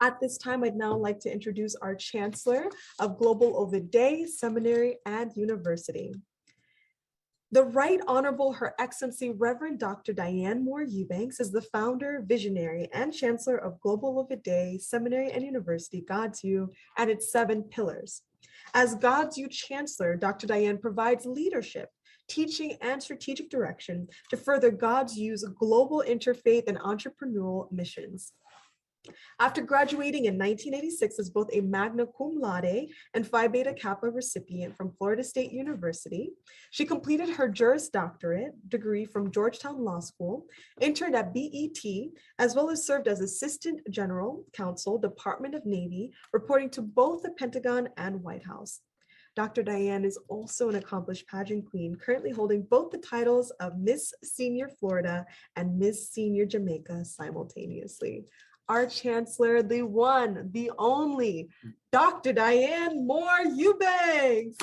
At this time, I'd now like to introduce our Chancellor of Global Ovid Day, Seminary, and University. The Right Honorable Her Excellency Reverend Dr. Diane Moore-Eubanks is the founder, visionary, and Chancellor of Global Ovid Day, Seminary, and University, GODSU, and its 7 pillars. As GODSU Chancellor, Dr. Diane provides leadership, teaching, and strategic direction to further GODSU's global interfaith and entrepreneurial missions. After graduating in 1986 as both a magna cum laude and Phi Beta Kappa recipient from Florida State University, she completed her Juris Doctorate degree from Georgetown Law School, interned at BET, as well as served as Assistant General Counsel, Department of Navy, reporting to both the Pentagon and White House. Dr. Diane is also an accomplished pageant queen, currently holding both the titles of Miss Senior Florida and Miss Senior Jamaica simultaneously. Our Chancellor, the one, the only, Dr. Diane Moore-Eubanks.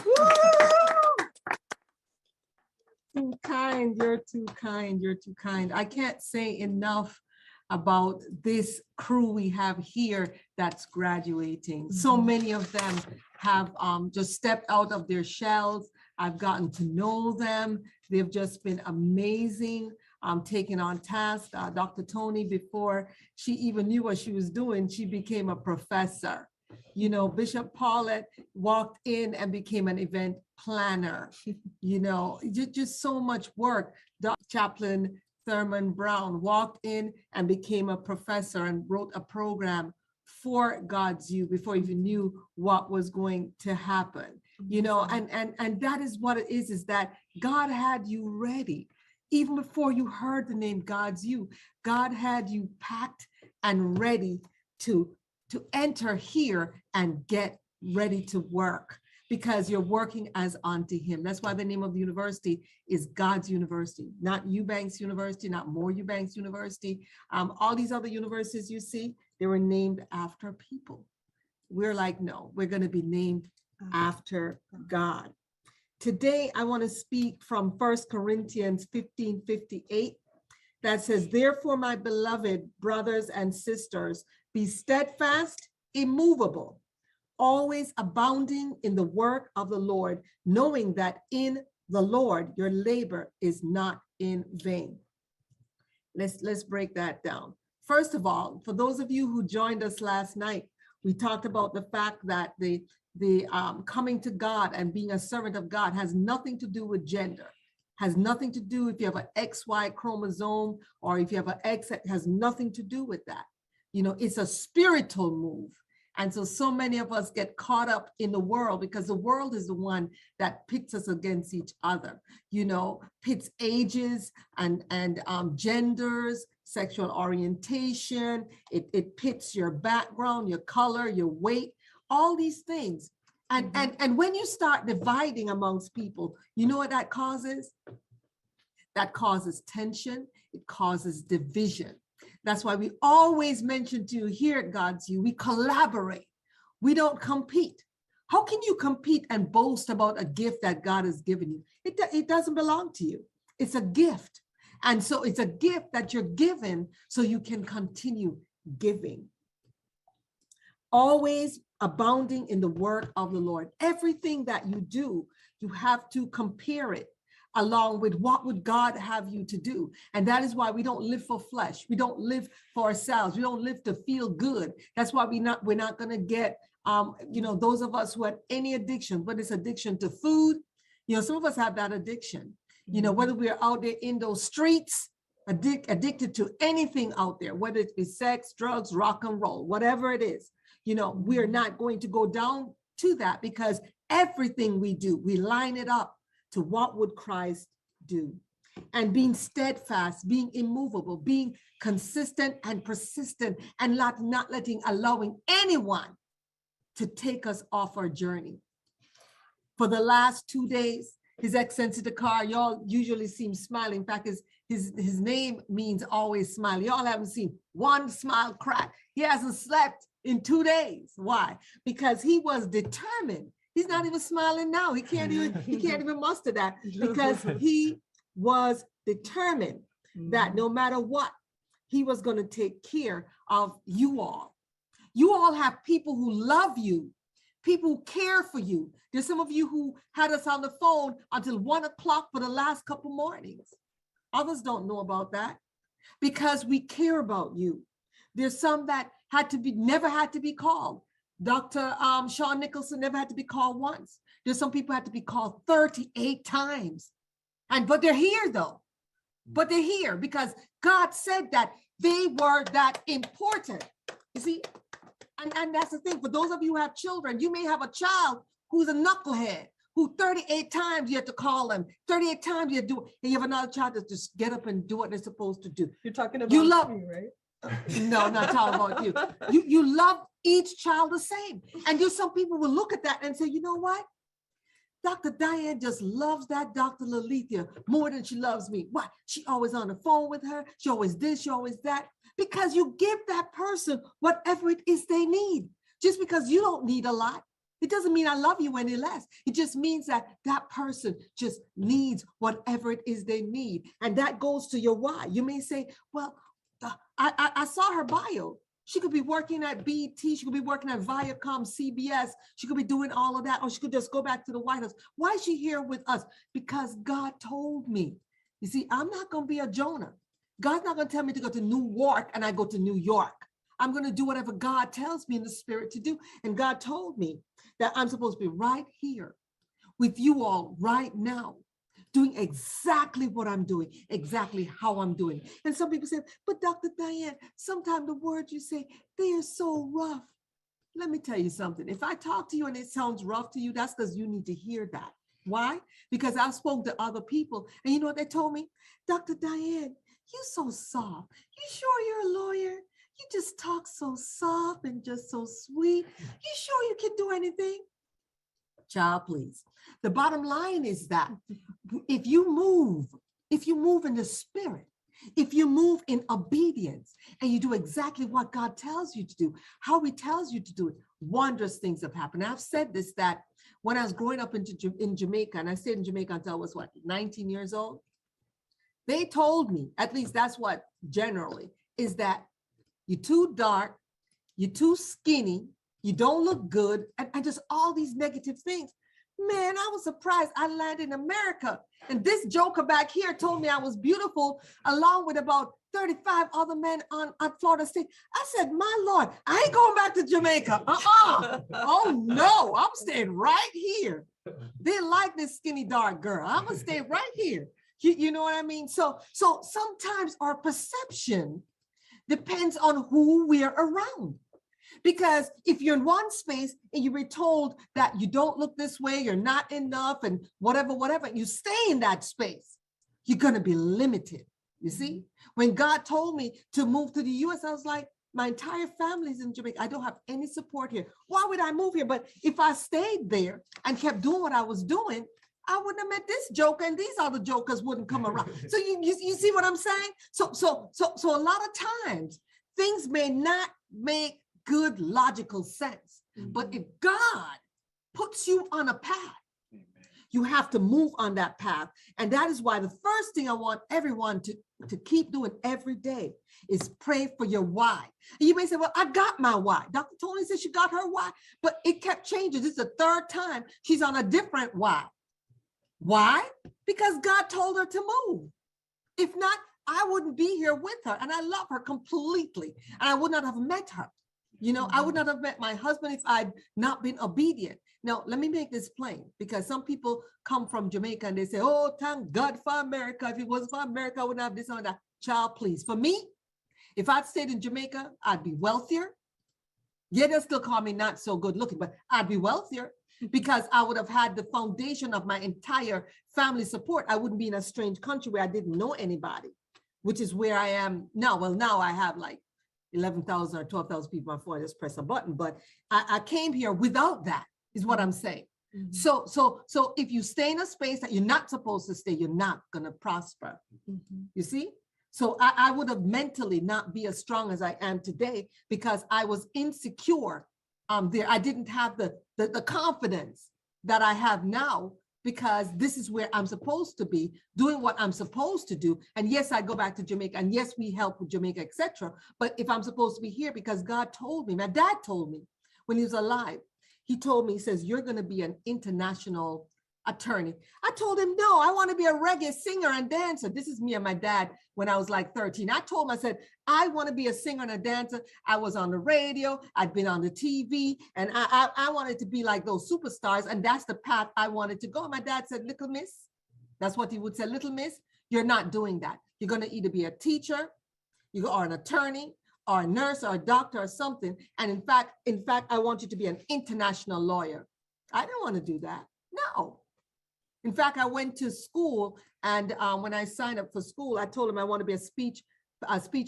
Too kind, you're too kind, you're too kind. I can't say enough about this crew we have here that's graduating. So many of them have just stepped out of their shells. I've gotten to know them. They've just been amazing. Taking on task. Dr. Tony, before she even knew what she was doing, she became a professor. You know, Bishop Paulette walked in and became an event planner. You know, just so much work. Chaplain Thurman Brown walked in and became a professor and wrote a program for GODSU before he even knew what was going to happen. You know, and that is what it is that God had you ready. Even before you heard the name GODSU, God had you packed and ready to enter here and get ready to work because you're working as unto him. That's why the name of the university is God's University, not Eubanks University, not Moore-Eubanks University. All these other universities you see, they were named after people. We're like, no, we're going to be named after God. Today, I want to speak from 1 Corinthians 15:58 that says, therefore, my beloved brothers and sisters, be steadfast, immovable, always abounding in the work of the Lord, knowing that in the Lord, your labor is not in vain. Let's break that down. First of all, for those of you who joined us last night, we talked about the fact that the coming to God and being a servant of God has nothing to do with gender, has nothing to do if you have an XY chromosome or if you have an X, it has nothing to do with that. You know, it's a spiritual move. And so many of us get caught up in the world because the world is the one that pits us against each other, you know, pits ages and genders, sexual orientation, it pits your background, your color, your weight, all these things. And when you start dividing amongst people, you know what that causes? That causes tension. It causes division. That's why we always mention to you here at GODSU, we collaborate. We don't compete. How can you compete and boast about a gift that God has given you? It doesn't belong to you. It's a gift. And so it's a gift that you're given so you can continue giving. Always abounding in the work of the Lord. Everything that you do, you have to compare it along with what would God have you to do. And that is why we don't live for flesh. We don't live for ourselves. We don't live to feel good. That's why we're not going to get, you know, those of us who had any addiction, whether it's addiction to food, you know, some of us have that addiction, you know, whether we're out there in those streets, addicted to anything out there, whether it be sex, drugs, rock and roll, whatever it is. You know, we're not going to go down to that because everything we do, we line it up to what would Christ do. And being steadfast, being immovable, being consistent and persistent, and not allowing anyone to take us off our journey. For the last 2 days, His Excellency Dakar, y'all usually see him smiling. In fact, his name means always smile. Y'all haven't seen one smile crack. He hasn't slept in 2 days. Why? Because he was determined. He's not even smiling now. He can't even muster that because he was determined that no matter what, he was going to take care of you all. You all have people who love you, people who care for you. There's some of you who had us on the phone until 1 o'clock for the last couple mornings. Others don't know about that because we care about you. There's some that never had to be called. Dr. Sean Nicholson never had to be called once. There's some people had to be called 38 times. But they're here though. But they're here because God said that they were that important. You see, and that's the thing. For those of you who have children, you may have a child who's a knucklehead, who 38 times you have to call them, 38 times you have to do it, and you have another child that just get up and do what they're supposed to do. You're talking about You love me, right? No, I'm not talking about you. You love each child the same. And there's some people will look at that and say, you know what? Dr. Diane just loves that Dr. Laleithia more than she loves me. Why? She always on the phone with her. She always this, she always that. Because you give that person whatever it is they need. Just because you don't need a lot, it doesn't mean I love you any less. It just means that that person just needs whatever it is they need. And that goes to your why. You may say, well, I saw her bio. She could be working at BT. She could be working at Viacom, CBS. She could be doing all of that, or she could just go back to the White House. Why is she here with us? Because God told me. You see, I'm not going to be a Jonah. God's not going to tell me to go to New York and I go to New York. I'm going to do whatever God tells me in the spirit to do. And God told me that I'm supposed to be right here with you all right now, doing exactly what I'm doing, exactly how I'm doing. And some people say, but Dr. Diane, sometimes the words you say, they are so rough. Let me tell you something. If I talk to you and it sounds rough to you, that's because you need to hear that. Why? Because I spoke to other people and you know what they told me? Dr. Diane, you're so soft. You sure you're a lawyer? You just talk so soft and just so sweet. You sure you can do anything? Child, please. The bottom line is that if you move in the spirit, if you move in obedience and you do exactly what God tells you to do, how he tells you to do it, wondrous things have happened. I've said this, that when I was growing up in Jamaica, and I stayed in Jamaica until I was 19 years old, they told me, at least that's what generally, is that you're too dark, you're too skinny, you don't look good, and just all these negative things. Man, I was surprised I landed in America. And this joker back here told me I was beautiful, along with about 35 other men on Florida State. I said, my Lord, I ain't going back to Jamaica. Oh no, I'm staying right here. They like this skinny dark girl. I'm gonna stay right here. You know what I mean? So sometimes our perception depends on who we're around. Because if you're in one space and you were told that you don't look this way, you're not enough, and whatever, you stay in that space, you're going to be limited. You see, when God told me to move to the US, I was like, my entire family's in Jamaica. I don't have any support here. Why would I move here? But if I stayed there and kept doing what I was doing, I wouldn't have met this joker, and these other jokers wouldn't come around. So you see what I'm saying? So a lot of times things may not make good logical sense, but if God puts you on a path, you have to move on that path. And that is why the first thing I want everyone to keep doing every day is pray for your why. And you may say, well, I got my why. Dr. Tony said she got her why, but it kept changing. This is the third time she's on a different why. Why? Because God told her to move. If not, I wouldn't be here with her. And I love her completely. And I would not have met her. You know, I would not have met my husband if I'd not been obedient. Now, let me make this plain, because some people come from Jamaica and they say, oh, thank God for America. If it wasn't for America, I wouldn't have this or that. Child, please. For me, if I'd stayed in Jamaica, I'd be wealthier. Yeah, they'll still call me not so good looking, but I'd be wealthier because I would have had the foundation of my entire family support. I wouldn't be in a strange country where I didn't know anybody, which is where I am now. Well, now I have like 11,000 or 12,000 people before I just press a button, but I came here without that, is what I'm saying. Mm-hmm. So if you stay in a space that you're not supposed to stay, you're not going to prosper. Mm-hmm. You see? So I would have mentally not be as strong as I am today because I was insecure there. I didn't have the confidence that I have now because this is where I'm supposed to be doing what I'm supposed to do. And yes, I go back to Jamaica, and yes, we help with Jamaica, etc. But if I'm supposed to be here, because God told me, my dad told me when he was alive, he told me, he says, you're going to be an international attorney. I told him, no, I want to be a reggae singer and dancer. This is me and my dad when I was like 13. I told him, I said, I want to be a singer and a dancer. I was on the radio, I'd been on the TV, and I wanted to be like those superstars. And that's the path I wanted to go. My dad said, little miss, that's what he would say, little miss, you're not doing that. You're going to either be a teacher, you are an attorney, or a nurse, or a doctor, or something. And in fact, I want you to be an international lawyer. I didn't want to do that. No. In fact, I went to school, and when I signed up for school, I told him I want to be a speech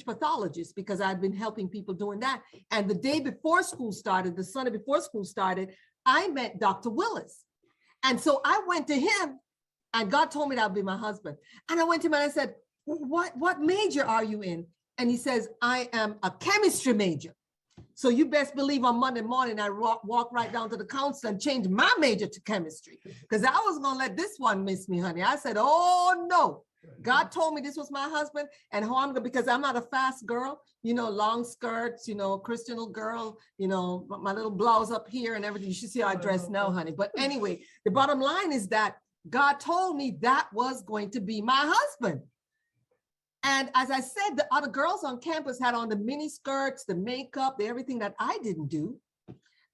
pathologist, because I'd been helping people doing that. And the day before school started, the Sunday before school started, I met Dr. Willis. And so I went to him, and God told me that would be my husband. And I went to him and I said, what major are you in? And he says, I am a chemistry major. So you best believe on Monday morning, I walk right down to the council and change my major to chemistry, because I was going to let this one miss me, honey. I said, oh, no. God told me this was my husband, and how I'm going, because I'm not a fast girl, long skirts, Christian little girl, my little blouse up here and everything. You should see how I dress now, honey. But anyway, the bottom line is that God told me that was going to be my husband. And as I said, the other girls on campus had on the mini skirts, the makeup, everything that I didn't do.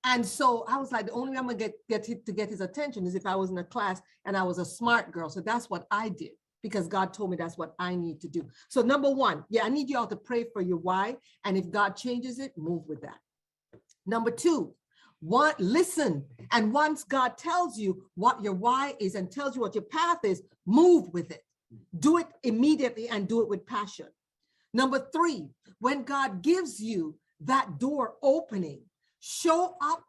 And so I was like, the only way I'm gonna get his attention is if I was in a class and I was a smart girl. So that's what I did, because God told me that's what I need to do. So number one, I need you all to pray for your why. And if God changes it, move with that. Number two, listen. And once God tells you what your why is and tells you what your path is, move with it. Do it immediately and do it with passion. Number three, when God gives you that door opening, show up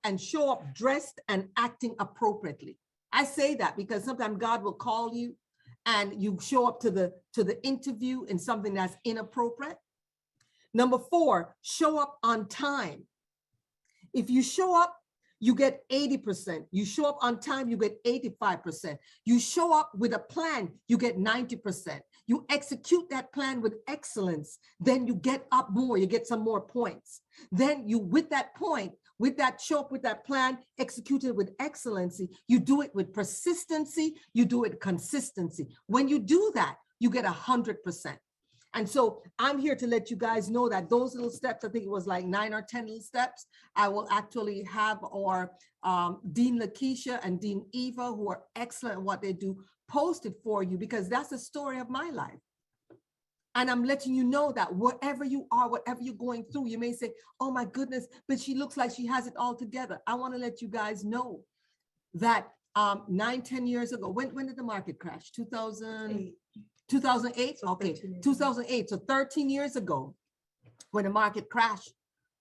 dressed and acting appropriately. I say that because sometimes God will call you and you show up to the interview in something that's inappropriate. Number four, show up on time. If you show up, you get 80%. You show up on time, you get 85%. You show up with a plan, you get 90%. You execute that plan with excellence, then you get up more, you get some more points. Then you, with that point, show up with that plan, execute it with excellency. You do it with persistency, you do it consistency. When you do that, you get 100%. And so I'm here to let you guys know that those little steps, I think it was like 9 or 10 little steps, I will actually have our Dean Lakeisha and Dean Eva, who are excellent at what they do, posted for you, because that's the story of my life. And I'm letting you know that wherever you are, whatever you're going through, you may say, oh my goodness, but she looks like she has it all together. I want to let you guys know that 9-10 years ago, when did the market crash? 2008? 2008? Okay, 2008. So 13 years ago, when the market crashed,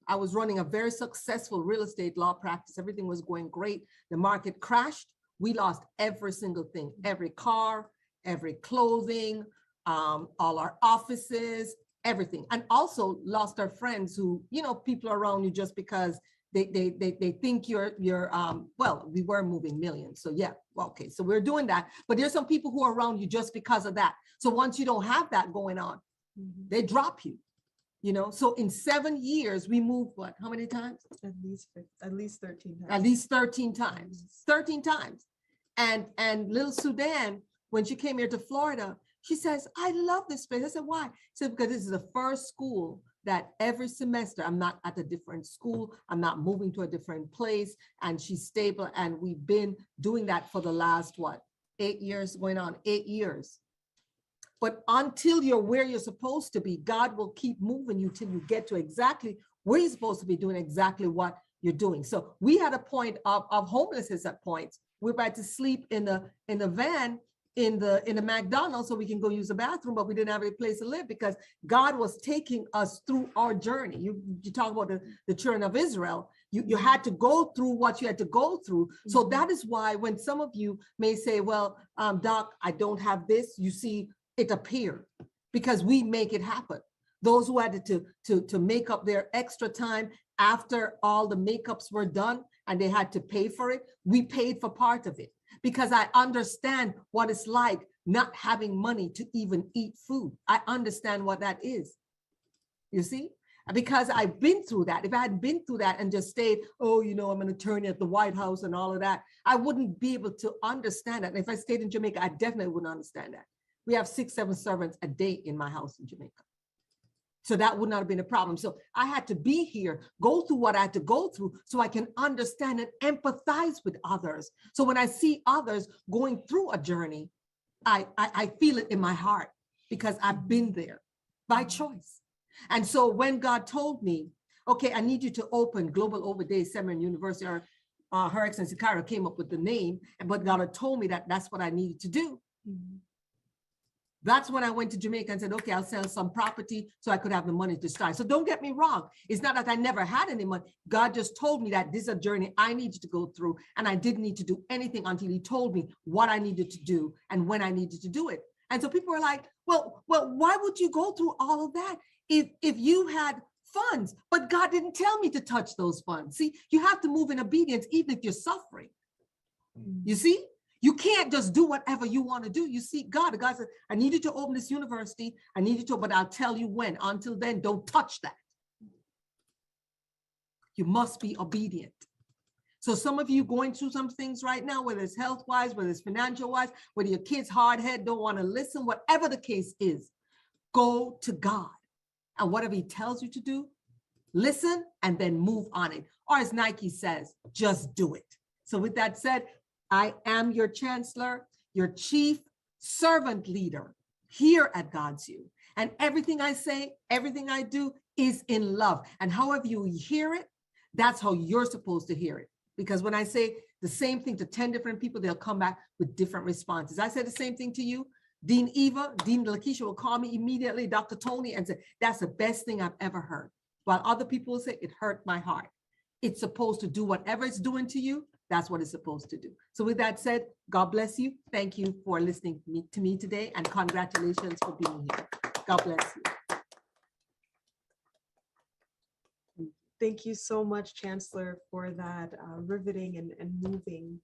I was running a very successful real estate law practice. Everything was going great. The market crashed. We lost every single thing, every car, every clothing, all our offices, everything. And also lost our friends who, people around you just because they think you're well, we were moving millions. So yeah, well, okay, so we're doing that. But there's some people who are around you just because of that. So once you don't have that going on, they drop you, So in 7 years, we moved what? How many times? At least 13 times. At least 13 times. 13 times. And little Sudan, when she came here to Florida, she says, I love this place. I said, why? She said, because this is the first school that every semester I'm not at a different school, I'm not moving to a different place, and she's stable. And we've been doing that for the last, 8 years, going on 8 years. But until you're where you're supposed to be, God will keep moving you till you get to exactly where you're supposed to be, doing exactly what you're doing. So we had a point of homelessness at points. We're about to sleep in the van in the McDonald's so we can go use the bathroom, but we didn't have a place to live because God was taking us through our journey. You talk about the children of Israel. You had to go through what you had to go through. So that is why when some of you may say, well, Doc, I don't have this, you see it appear because we make it happen. Those who had to make up their extra time after all the makeups were done and they had to pay for it, we paid for part of it because I understand what it's like not having money to even eat food. I understand what that is. You see? Because I've been through that. If I hadn't been through that and just stayed, oh, you know, I'm an attorney at the White House and all of that, I wouldn't be able to understand that. And if I stayed in Jamaica, I definitely wouldn't understand that. We have 6, 7 servants a day in my house in Jamaica. So that would not have been a problem. So I had to be here, go through what I had to go through so I can understand and empathize with others. So when I see others going through a journey, I feel it in my heart because I've been there by choice. And so when God told me, okay, I need you to open Global Over Day Seminary and University, or Her Excellency Cairo came up with the name, but God had told me that that's what I needed to do. Mm-hmm. That's when I went to Jamaica and said, okay, I'll sell some property so I could have the money to start. So don't get me wrong. It's not that I never had any money. God just told me that this is a journey I needed to go through, and I didn't need to do anything until he told me what I needed to do and when I needed to do it. And so people were like, well, why would you go through all of that if you had funds? But God didn't tell me to touch those funds. See, you have to move in obedience even if you're suffering. You see? You can't just do whatever you want to do. You see, God said, I need you to open this university. I need you to, but I'll tell you when. Until then, don't touch that. You must be obedient. So some of you going through some things right now, whether it's health-wise, whether it's financial-wise, whether your kid's hard head, don't want to listen, whatever the case is, go to God. And whatever he tells you to do, listen and then move on it. Or as Nike says, just do it. So with that said, I am your chancellor, your chief servant leader here at GODSU. And everything I say, everything I do is in love. And however you hear it, that's how you're supposed to hear it. Because when I say the same thing to 10 different people, they'll come back with different responses. I said the same thing to you. Dean Eva, Dean Lakeisha will call me immediately, Dr. Tony, and say, that's the best thing I've ever heard. While other people will say, it hurt my heart. It's supposed to do whatever it's doing to you. That's what it's supposed to do. So with that said, God bless you. Thank you for listening to me today, and congratulations for being here. God bless you. Thank you so much, Chancellor, for that riveting and moving